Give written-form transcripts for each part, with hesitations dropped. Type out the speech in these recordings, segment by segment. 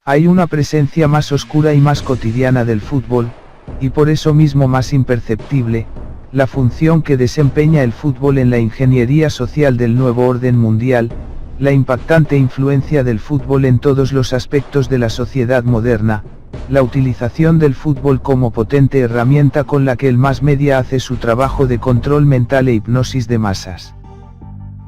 Hay una presencia más oscura y más cotidiana del fútbol, y por eso mismo más imperceptible, la función que desempeña el fútbol en la ingeniería social del nuevo orden mundial, la impactante influencia del fútbol en todos los aspectos de la sociedad moderna, la utilización del fútbol como potente herramienta con la que el mass media hace su trabajo de control mental e hipnosis de masas.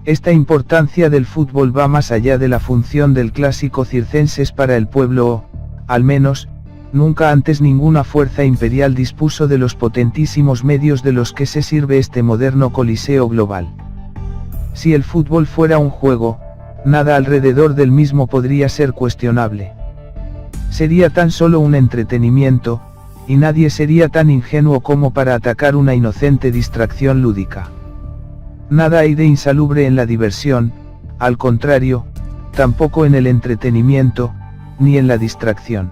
Esta importancia del fútbol va más allá de la función del clásico circenses para el pueblo o, al menos, nunca antes ninguna fuerza imperial dispuso de los potentísimos medios de los que se sirve este moderno coliseo global. Si el fútbol fuera un juego, nada alrededor del mismo podría ser cuestionable. Sería tan solo un entretenimiento, y nadie sería tan ingenuo como para atacar una inocente distracción lúdica. Nada hay de insalubre en la diversión, al contrario, tampoco en el entretenimiento, ni en la distracción.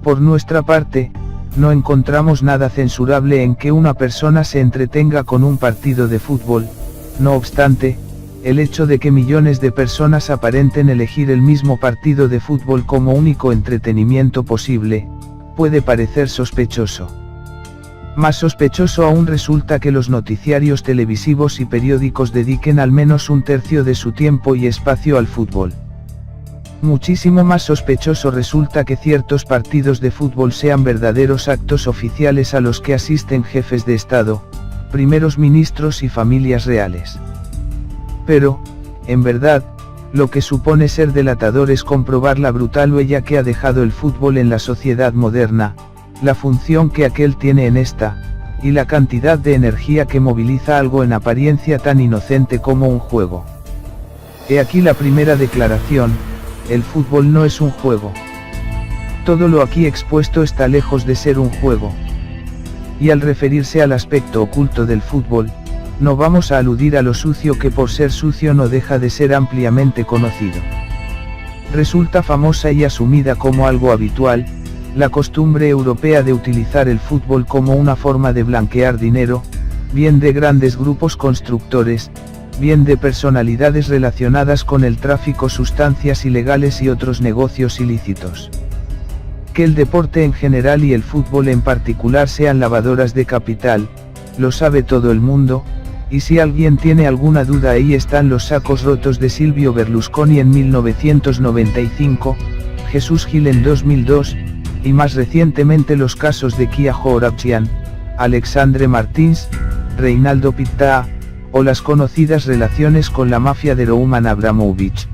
Por nuestra parte, no encontramos nada censurable en que una persona se entretenga con un partido de fútbol. No obstante, el hecho de que millones de personas aparenten elegir el mismo partido de fútbol como único entretenimiento posible, puede parecer sospechoso. Más sospechoso aún resulta que los noticiarios televisivos y periódicos dediquen al menos un tercio de su tiempo y espacio al fútbol. Muchísimo más sospechoso resulta que ciertos partidos de fútbol sean verdaderos actos oficiales a los que asisten jefes de Estado, primeros ministros y familias reales. Pero, en verdad, lo que supone ser delatador es comprobar la brutal huella que ha dejado el fútbol en la sociedad moderna, la función que aquel tiene en esta, y la cantidad de energía que moviliza algo en apariencia tan inocente como un juego. He aquí la primera declaración: el fútbol no es un juego. Todo lo aquí expuesto está lejos de ser un juego. Y al referirse al aspecto oculto del fútbol, no vamos a aludir a lo sucio que por ser sucio no deja de ser ampliamente conocido. Resulta famosa y asumida como algo habitual, la costumbre europea de utilizar el fútbol como una forma de blanquear dinero, bien de grandes grupos constructores, bien de personalidades relacionadas con el tráfico de sustancias ilegales y otros negocios ilícitos. Que el deporte en general y el fútbol en particular sean lavadoras de capital, lo sabe todo el mundo, y si alguien tiene alguna duda, ahí están los sacos rotos de Silvio Berlusconi en 1995, Jesús Gil en 2002, y más recientemente los casos de Kia Joorabchian, Alexandre Martins, Reinaldo Pitta, o las conocidas relaciones con la mafia de Roman Abramovich.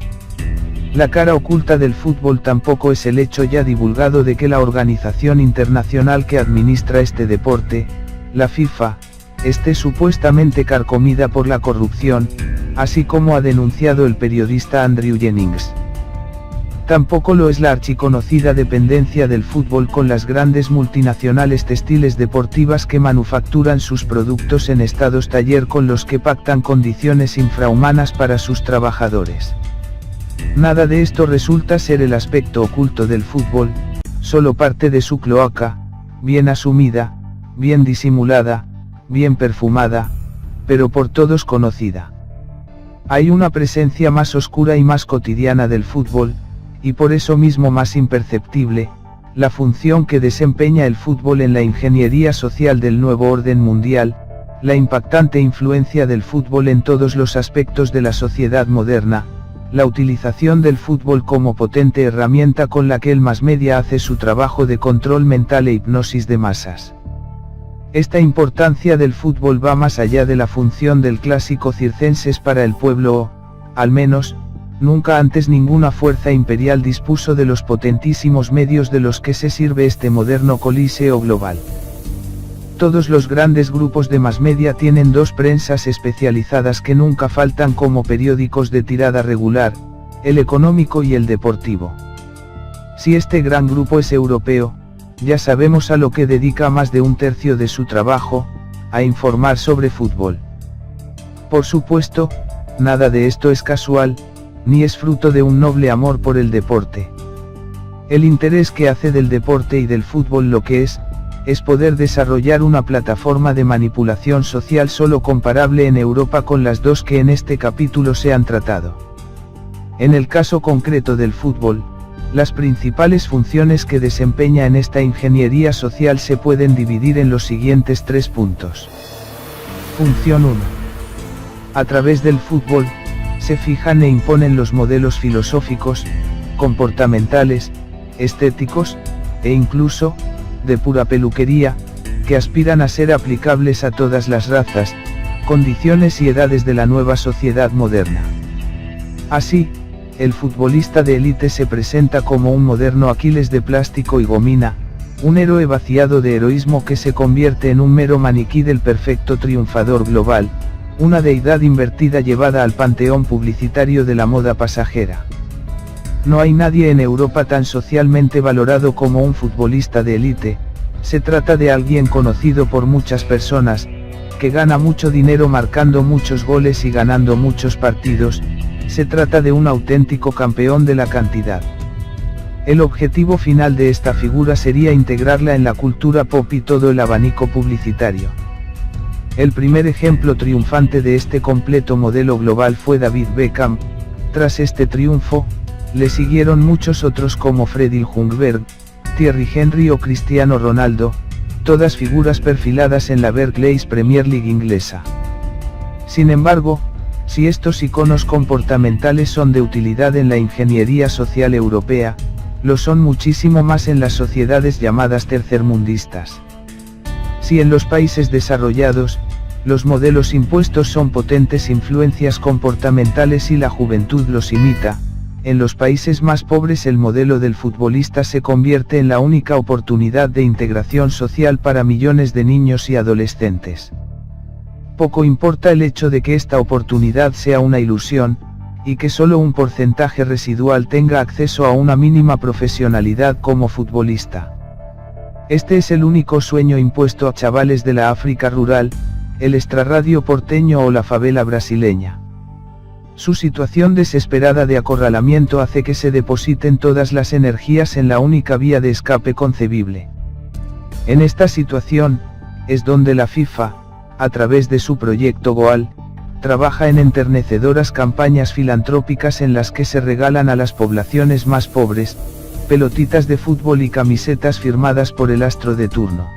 La cara oculta del fútbol tampoco es el hecho ya divulgado de que la organización internacional que administra este deporte, la FIFA, esté supuestamente carcomida por la corrupción, así como ha denunciado el periodista Andrew Jennings. Tampoco lo es la archiconocida dependencia del fútbol con las grandes multinacionales textiles deportivas que manufacturan sus productos en estados taller con los que pactan condiciones infrahumanas para sus trabajadores. Nada de esto resulta ser el aspecto oculto del fútbol, solo parte de su cloaca, bien asumida, bien disimulada, bien perfumada, pero por todos conocida. Hay una presencia más oscura y más cotidiana del fútbol, y por eso mismo más imperceptible, la función que desempeña el fútbol en la ingeniería social del nuevo orden mundial, la impactante influencia del fútbol en todos los aspectos de la sociedad moderna, la utilización del fútbol como potente herramienta con la que el mass media hace su trabajo de control mental e hipnosis de masas. Esta importancia del fútbol va más allá de la función del clásico circenses para el pueblo o, al menos, nunca antes ninguna fuerza imperial dispuso de los potentísimos medios de los que se sirve este moderno coliseo global. Todos los grandes grupos de mass media tienen dos prensas especializadas que nunca faltan como periódicos de tirada regular, el económico y el deportivo. Si este gran grupo es europeo, ya sabemos a lo que dedica más de un tercio de su trabajo, a informar sobre fútbol. Por supuesto, nada de esto es casual, ni es fruto de un noble amor por el deporte. El interés que hace del deporte y del fútbol lo que es poder desarrollar una plataforma de manipulación social solo comparable en Europa con las dos que en este capítulo se han tratado. En el caso concreto del fútbol, Las principales funciones que desempeña en esta ingeniería social se pueden dividir en los siguientes 3 puntos. Función 1. A través del fútbol, se fijan e imponen los modelos filosóficos, comportamentales, estéticos, e incluso, de pura peluquería, que aspiran a ser aplicables a todas las razas, condiciones y edades de la nueva sociedad moderna. Así, el futbolista de élite se presenta como un moderno Aquiles de plástico y gomina, un héroe vaciado de heroísmo que se convierte en un mero maniquí del perfecto triunfador global, una deidad invertida llevada al panteón publicitario de la moda pasajera. No hay nadie en Europa tan socialmente valorado como un futbolista de élite. Se trata de alguien conocido por muchas personas, que gana mucho dinero marcando muchos goles y ganando muchos partidos. Se trata de un auténtico campeón de la cantidad. El objetivo final de esta figura sería integrarla en la cultura pop y todo el abanico publicitario. El primer ejemplo triunfante de este completo modelo global fue David Beckham. Tras este triunfo, le siguieron muchos otros como Freddie Ljungberg, Thierry Henry o Cristiano Ronaldo, todas figuras perfiladas en la Barclays Premier League inglesa. Sin embargo, si estos iconos comportamentales son de utilidad en la ingeniería social europea, lo son muchísimo más en las sociedades llamadas tercermundistas. Si en los países desarrollados, los modelos impuestos son potentes influencias comportamentales y la juventud los imita, en los países más pobres el modelo del futbolista se convierte en la única oportunidad de integración social para millones de niños y adolescentes. Poco importa el hecho de que esta oportunidad sea una ilusión, y que solo un porcentaje residual tenga acceso a una mínima profesionalidad como futbolista. Este es el único sueño impuesto a chavales de la África rural, el extrarradio porteño o la favela brasileña. Su situación desesperada de acorralamiento hace que se depositen todas las energías en la única vía de escape concebible. En esta situación, es donde la FIFA, a través de su proyecto Goal, trabaja en enternecedoras campañas filantrópicas en las que se regalan a las poblaciones más pobres, pelotitas de fútbol y camisetas firmadas por el astro de turno.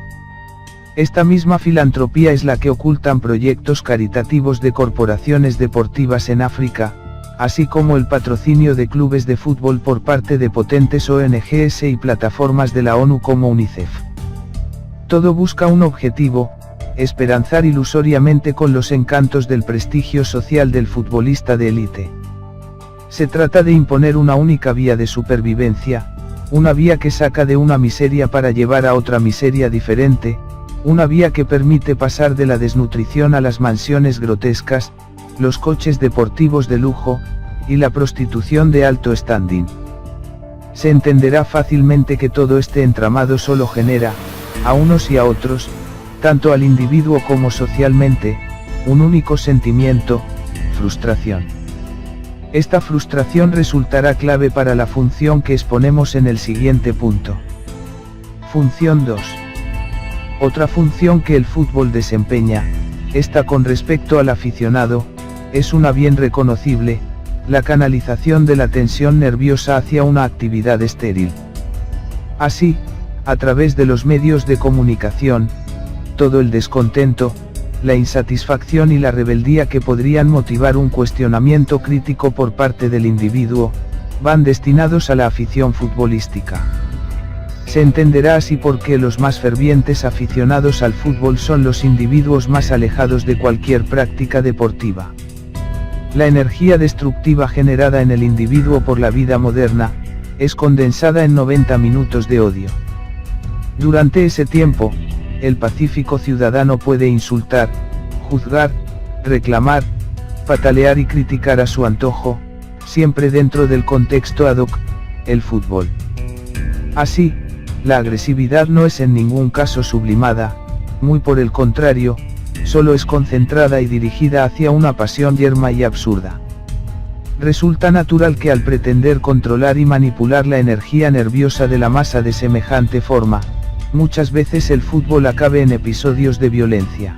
Esta misma filantropía es la que ocultan proyectos caritativos de corporaciones deportivas en África, así como el patrocinio de clubes de fútbol por parte de potentes ONGs y plataformas de la ONU como UNICEF. Todo busca un objetivo: esperanzar ilusoriamente con los encantos del prestigio social del futbolista de élite. Se trata de imponer una única vía de supervivencia, una vía que saca de una miseria para llevar a otra miseria diferente, una vía que permite pasar de la desnutrición a las mansiones grotescas, los coches deportivos de lujo, y la prostitución de alto standing. Se entenderá fácilmente que todo este entramado solo genera, a unos y a otros, tanto al individuo como socialmente, un único sentimiento: frustración. Esta frustración resultará clave para la función que exponemos en el siguiente punto. Función 2. Otra función que el fútbol desempeña, esta con respecto al aficionado, es una bien reconocible: la canalización de la tensión nerviosa hacia una actividad estéril. Así, a través de los medios de comunicación, todo el descontento, la insatisfacción y la rebeldía que podrían motivar un cuestionamiento crítico por parte del individuo, van destinados a la afición futbolística. Se entenderá así por qué los más fervientes aficionados al fútbol son los individuos más alejados de cualquier práctica deportiva. La energía destructiva generada en el individuo por la vida moderna, es condensada en 90 minutos de odio. Durante ese tiempo, el pacífico ciudadano puede insultar, juzgar, reclamar, patalear y criticar a su antojo, siempre dentro del contexto ad hoc, el fútbol. Así, la agresividad no es en ningún caso sublimada, muy por el contrario, solo es concentrada y dirigida hacia una pasión yerma y absurda. Resulta natural que al pretender controlar y manipular la energía nerviosa de la masa de semejante forma, muchas veces el fútbol acabe en episodios de violencia.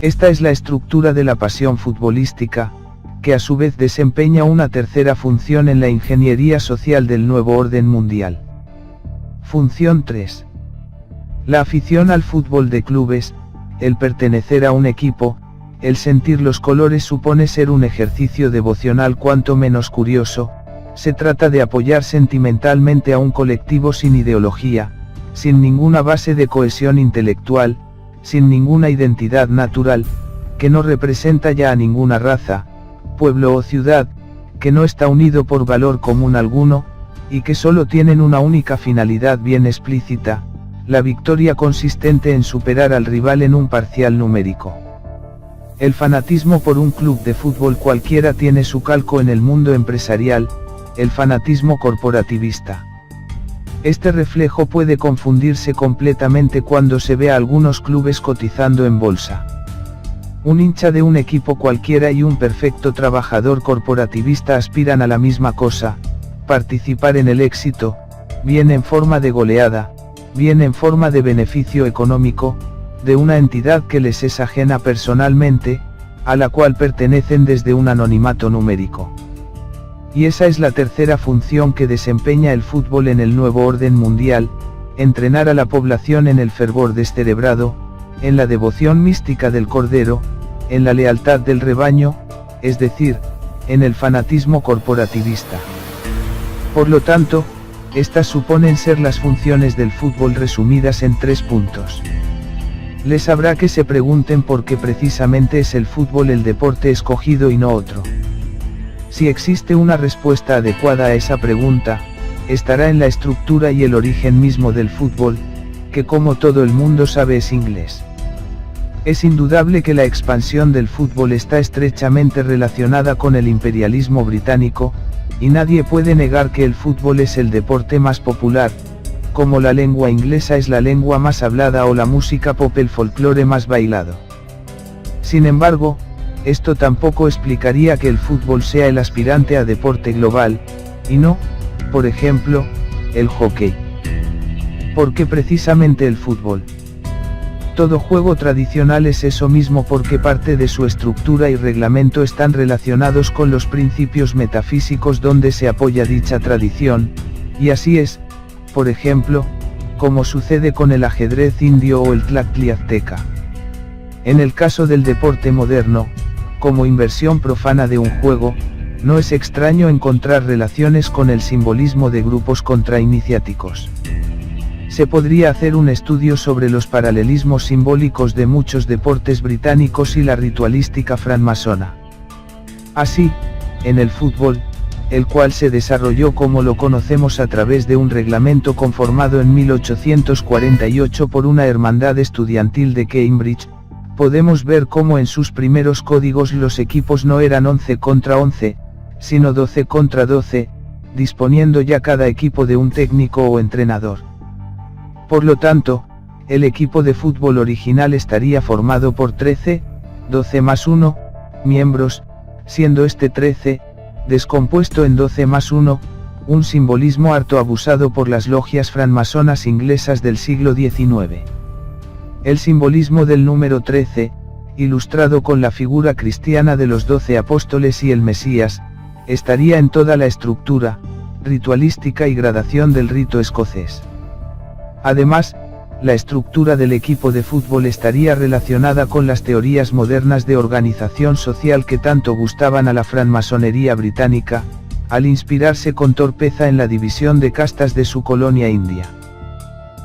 Esta es la estructura de la pasión futbolística, que a su vez desempeña una tercera función en la ingeniería social del nuevo orden mundial. Función 3. La afición al fútbol de clubes, el pertenecer a un equipo, el sentir los colores supone ser un ejercicio devocional cuanto menos curioso. Se trata de apoyar sentimentalmente a un colectivo sin ideología, sin ninguna base de cohesión intelectual, sin ninguna identidad natural, que no representa ya a ninguna raza, pueblo o ciudad, que no está unido por valor común alguno, y que solo tienen una única finalidad bien explícita, la victoria consistente en superar al rival en un parcial numérico. El fanatismo por un club de fútbol cualquiera tiene su calco en el mundo empresarial, el fanatismo corporativista. Este reflejo puede confundirse completamente cuando se ve a algunos clubes cotizando en bolsa. Un hincha de un equipo cualquiera y un perfecto trabajador corporativista aspiran a la misma cosa: participar en el éxito, bien en forma de goleada, bien en forma de beneficio económico, de una entidad que les es ajena personalmente, a la cual pertenecen desde un anonimato numérico. Y esa es la tercera función que desempeña el fútbol en el nuevo orden mundial: entrenar a la población en el fervor descerebrado, en la devoción mística del Cordero, en la lealtad del rebaño, es decir, en el fanatismo corporativista. Por lo tanto, estas suponen ser las funciones del fútbol resumidas en 3 puntos. Les habrá que se pregunten por qué precisamente es el fútbol el deporte escogido y no otro. Si existe una respuesta adecuada a esa pregunta, estará en la estructura y el origen mismo del fútbol, que como todo el mundo sabe es inglés. Es indudable que la expansión del fútbol está estrechamente relacionada con el imperialismo británico, y nadie puede negar que el fútbol es el deporte más popular, como la lengua inglesa es la lengua más hablada o la música pop el folclore más bailado. Sin embargo, esto tampoco explicaría que el fútbol sea el aspirante a deporte global, y no, por ejemplo, el hockey. ¿Por qué precisamente el fútbol? Todo juego tradicional es eso mismo porque parte de su estructura y reglamento están relacionados con los principios metafísicos donde se apoya dicha tradición, y así es, por ejemplo, como sucede con el ajedrez indio o el tlachtli azteca. En el caso del deporte moderno, como inversión profana de un juego, no es extraño encontrar relaciones con el simbolismo de grupos contrainiciáticos. Se podría hacer un estudio sobre los paralelismos simbólicos de muchos deportes británicos y la ritualística francmasona. Así, en el fútbol, el cual se desarrolló como lo conocemos a través de un reglamento conformado en 1848 por una hermandad estudiantil de Cambridge, podemos ver cómo en sus primeros códigos los equipos no eran 11 contra 11, sino 12 contra 12, disponiendo ya cada equipo de un técnico o entrenador. Por lo tanto, el equipo de fútbol original estaría formado por 13, 12 más 1, miembros, siendo este 13, descompuesto en 12 más 1, un simbolismo harto abusado por las logias francmasonas inglesas del siglo XIX. El simbolismo del número 13, ilustrado con la figura cristiana de los 12 apóstoles y el Mesías, estaría en toda la estructura, ritualística y gradación del rito escocés. Además, la estructura del equipo de fútbol estaría relacionada con las teorías modernas de organización social que tanto gustaban a la francmasonería británica, al inspirarse con torpeza en la división de castas de su colonia india.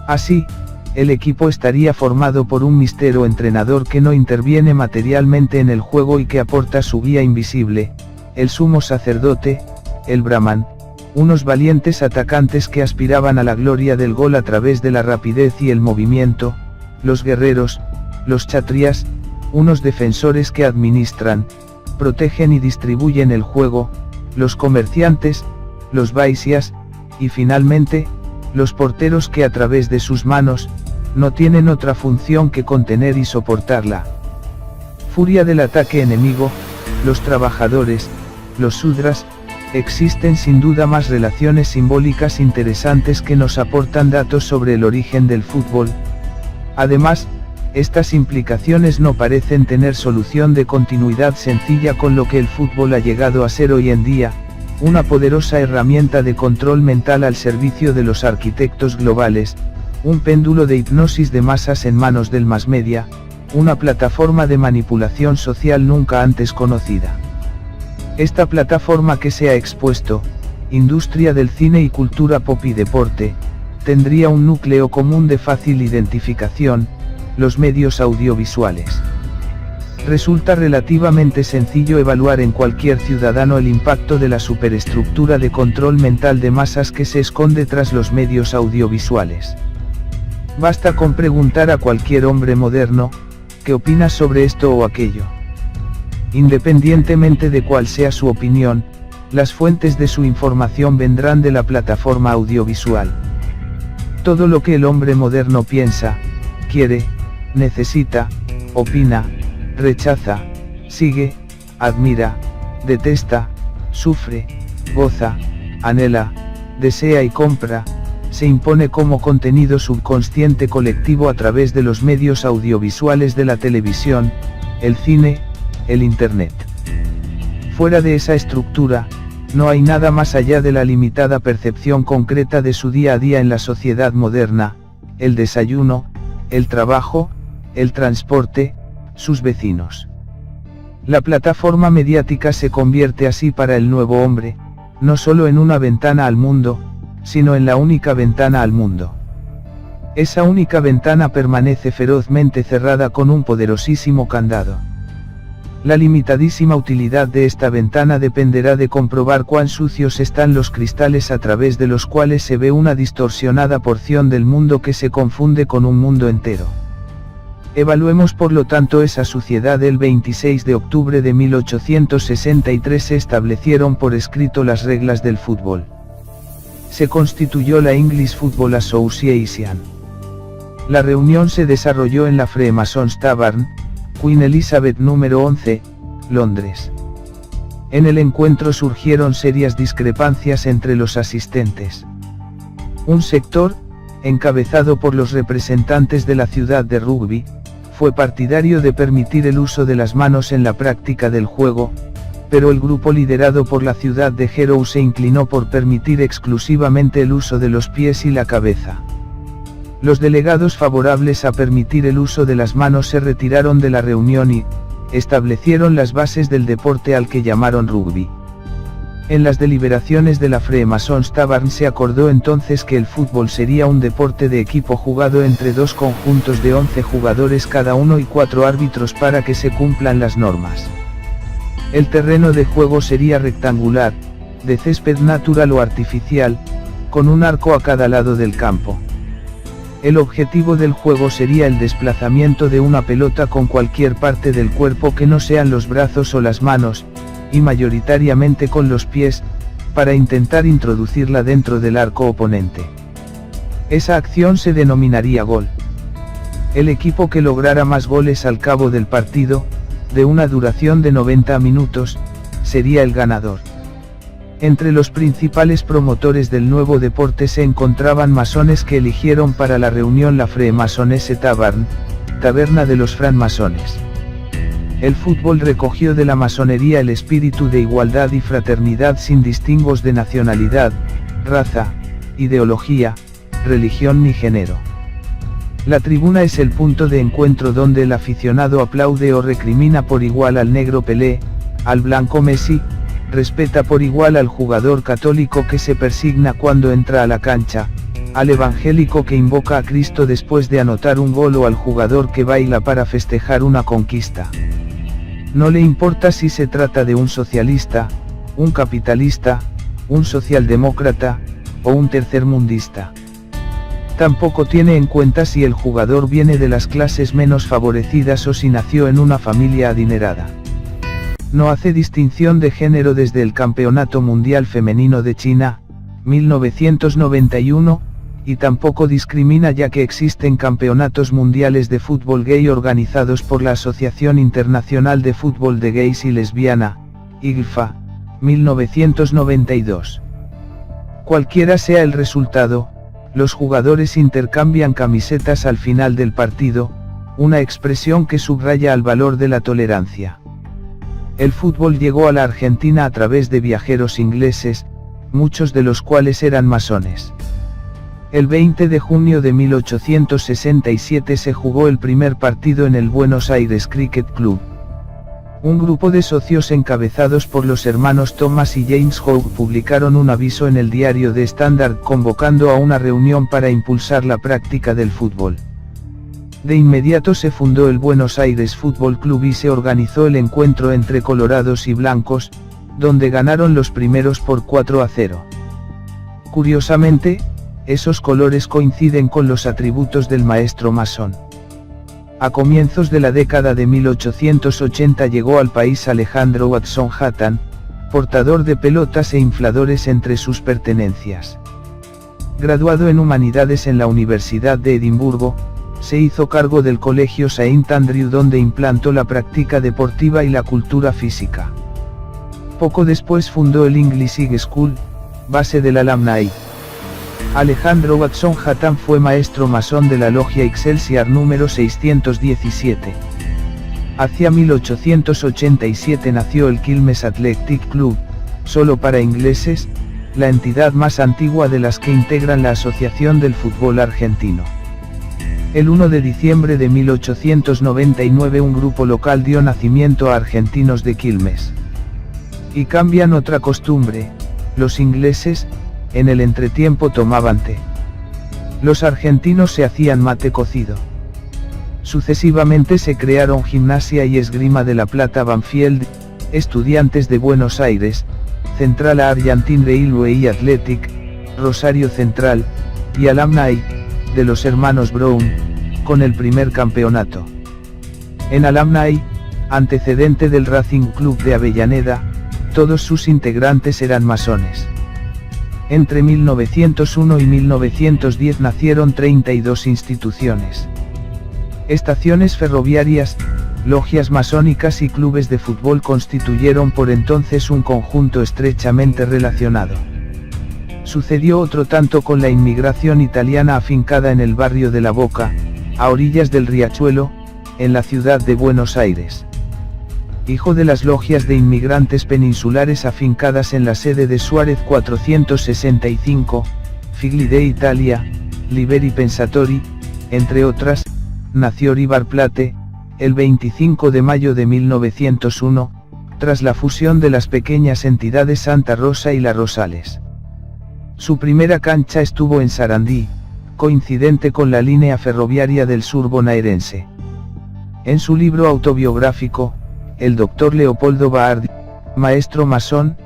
Así, el equipo estaría formado por un místero entrenador que no interviene materialmente en el juego y que aporta su guía invisible, el sumo sacerdote, el brahman, unos valientes atacantes que aspiraban a la gloria del gol a través de la rapidez y el movimiento, los guerreros, los kshatriyas, unos defensores que administran, protegen y distribuyen el juego, los comerciantes, los vaisyas, y finalmente, los porteros que a través de sus manos, no tienen otra función que contener y soportar la furia del ataque enemigo, los trabajadores, los sudras. Existen sin duda más relaciones simbólicas interesantes que nos aportan datos sobre el origen del fútbol. Además, estas implicaciones no parecen tener solución de continuidad sencilla con lo que el fútbol ha llegado a ser hoy en día, una poderosa herramienta de control mental al servicio de los arquitectos globales, un péndulo de hipnosis de masas en manos del mass media, una plataforma de manipulación social nunca antes conocida. Esta plataforma que se ha expuesto, industria del cine y cultura pop y deporte, tendría un núcleo común de fácil identificación, los medios audiovisuales. Resulta relativamente sencillo evaluar en cualquier ciudadano el impacto de la superestructura de control mental de masas que se esconde tras los medios audiovisuales. Basta con preguntar a cualquier hombre moderno, ¿qué opinas sobre esto o aquello? Independientemente de cuál sea su opinión, las fuentes de su información vendrán de la plataforma audiovisual. Todo lo que el hombre moderno piensa, quiere, necesita, opina, rechaza, sigue, admira, detesta, sufre, goza, anhela, desea y compra, se impone como contenido subconsciente colectivo a través de los medios audiovisuales de la televisión, el cine, el Internet. Fuera de esa estructura, no hay nada más allá de la limitada percepción concreta de su día a día en la sociedad moderna, el desayuno, el trabajo, el transporte, sus vecinos. La plataforma mediática se convierte así para el nuevo hombre, no solo en una ventana al mundo, sino en la única ventana al mundo. Esa única ventana permanece ferozmente cerrada con un poderosísimo candado. La limitadísima utilidad de esta ventana dependerá de comprobar cuán sucios están los cristales a través de los cuales se ve una distorsionada porción del mundo que se confunde con un mundo entero. Evaluemos por lo tanto esa suciedad. El 26 de octubre de 1863 se establecieron por escrito las reglas del fútbol. Se constituyó la English Football Association. La reunión se desarrolló en la Freemasons Tavern, Queen Elizabeth número 11, Londres. En el encuentro surgieron serias discrepancias entre los asistentes. Un sector, encabezado por los representantes de la ciudad de Rugby, fue partidario de permitir el uso de las manos en la práctica del juego, pero el grupo liderado por la ciudad de Harrow se inclinó por permitir exclusivamente el uso de los pies y la cabeza. Los delegados favorables a permitir el uso de las manos se retiraron de la reunión y establecieron las bases del deporte al que llamaron rugby. En las deliberaciones de la Freemasons Tavern se acordó entonces que el fútbol sería un deporte de equipo jugado entre dos conjuntos de 11 jugadores cada uno y 4 árbitros para que se cumplan las normas. El terreno de juego sería rectangular, de césped natural o artificial, con un arco a cada lado del campo. El objetivo del juego sería el desplazamiento de una pelota con cualquier parte del cuerpo que no sean los brazos o las manos, y mayoritariamente con los pies, para intentar introducirla dentro del arco oponente. Esa acción se denominaría gol. El equipo que lograra más goles al cabo del partido, de una duración de 90 minutos, sería el ganador. Entre los principales promotores del nuevo deporte se encontraban masones que eligieron para la reunión la Freemasonese Tavern, taberna de los francmasones. El fútbol recogió de la masonería el espíritu de igualdad y fraternidad sin distingos de nacionalidad, raza, ideología, religión ni género. La tribuna es el punto de encuentro donde el aficionado aplaude o recrimina por igual al negro Pelé, al blanco Messi, respeta por igual al jugador católico que se persigna cuando entra a la cancha, al evangélico que invoca a Cristo después de anotar un gol o al jugador que baila para festejar una conquista. No le importa si se trata de un socialista, un capitalista, un socialdemócrata, o un tercermundista. Tampoco tiene en cuenta si el jugador viene de las clases menos favorecidas o si nació en una familia adinerada. No hace distinción de género desde el Campeonato Mundial Femenino de China, 1991, y tampoco discrimina ya que existen campeonatos mundiales de fútbol gay organizados por la Asociación Internacional de Fútbol de Gays y Lesbiana, IGFA, 1992. Cualquiera sea el resultado, los jugadores intercambian camisetas al final del partido, una expresión que subraya el valor de la tolerancia. El fútbol llegó a la Argentina a través de viajeros ingleses, muchos de los cuales eran masones. El 20 de junio de 1867 se jugó el primer partido en el Buenos Aires Cricket Club. Un grupo de socios encabezados por los hermanos Thomas y James Howe publicaron un aviso en el diario The Standard convocando a una reunión para impulsar la práctica del fútbol. De inmediato se fundó el Buenos Aires Fútbol Club y se organizó el encuentro entre colorados y blancos, donde ganaron los primeros por 4-0. Curiosamente, esos colores coinciden con los atributos del maestro masón. A comienzos de la década de 1880 llegó al país Alejandro Watson Hatton, portador de pelotas e infladores entre sus pertenencias. Graduado en Humanidades en la Universidad de Edimburgo, se hizo cargo del colegio Saint Andrew donde implantó la práctica deportiva y la cultura física. Poco después fundó el English High School, base del Alumni. Alejandro Watson Hatton fue maestro masón de la logia Excelsior número 617. Hacia 1887 nació el Quilmes Athletic Club, solo para ingleses, la entidad más antigua de las que integran la Asociación del Fútbol Argentino. El 1 de diciembre de 1899 un grupo local dio nacimiento a Argentinos de Quilmes. Y cambian otra costumbre, los ingleses, en el entretiempo tomaban té. Los argentinos se hacían mate cocido. Sucesivamente se crearon Gimnasia y Esgrima de La Plata, Banfield, Estudiantes de Buenos Aires, Central Argentine Railway y Athletic, Rosario Central, y Alumni, de los hermanos Brown, con el primer campeonato. En Alumni, antecedente del Racing Club de Avellaneda, todos sus integrantes eran masones. Entre 1901 y 1910 nacieron 32 instituciones. Estaciones ferroviarias, logias masónicas y clubes de fútbol constituyeron por entonces un conjunto estrechamente relacionado. Sucedió otro tanto con la inmigración italiana afincada en el barrio de La Boca, a orillas del Riachuelo, en la ciudad de Buenos Aires. Hijo de las logias de inmigrantes peninsulares afincadas en la sede de Suárez 465, Figli de Italia, Liberi Pensatori, entre otras, nació River Plate, el 25 de mayo de 1901, tras la fusión de las pequeñas entidades Santa Rosa y La Rosales. Su primera cancha estuvo en Sarandí, coincidente con la línea ferroviaria del sur bonaerense. En su libro autobiográfico, el Dr. Leopoldo Baardi, maestro masón,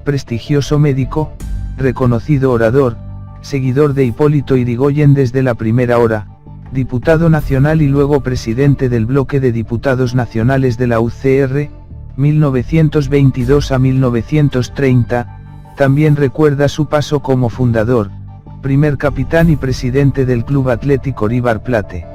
prestigioso médico, reconocido orador, seguidor de Hipólito Yrigoyen desde la primera hora, diputado nacional y luego presidente del bloque de diputados nacionales de la UCR, 1922 a 1930, también recuerda su paso como fundador, primer capitán y presidente del Club Atlético River Plate.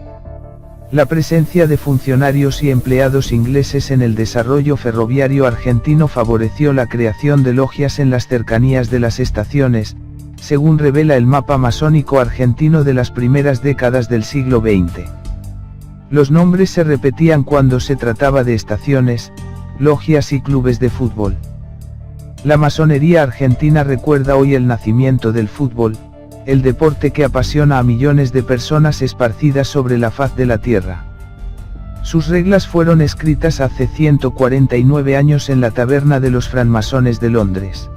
La presencia de funcionarios y empleados ingleses en el desarrollo ferroviario argentino favoreció la creación de logias en las cercanías de las estaciones, según revela el mapa masónico argentino de las primeras décadas del siglo XX. Los nombres se repetían cuando se trataba de estaciones, logias y clubes de fútbol. La masonería argentina recuerda hoy el nacimiento del fútbol, el deporte que apasiona a millones de personas esparcidas sobre la faz de la tierra. Sus reglas fueron escritas hace 149 años en la taberna de los francmasones de Londres.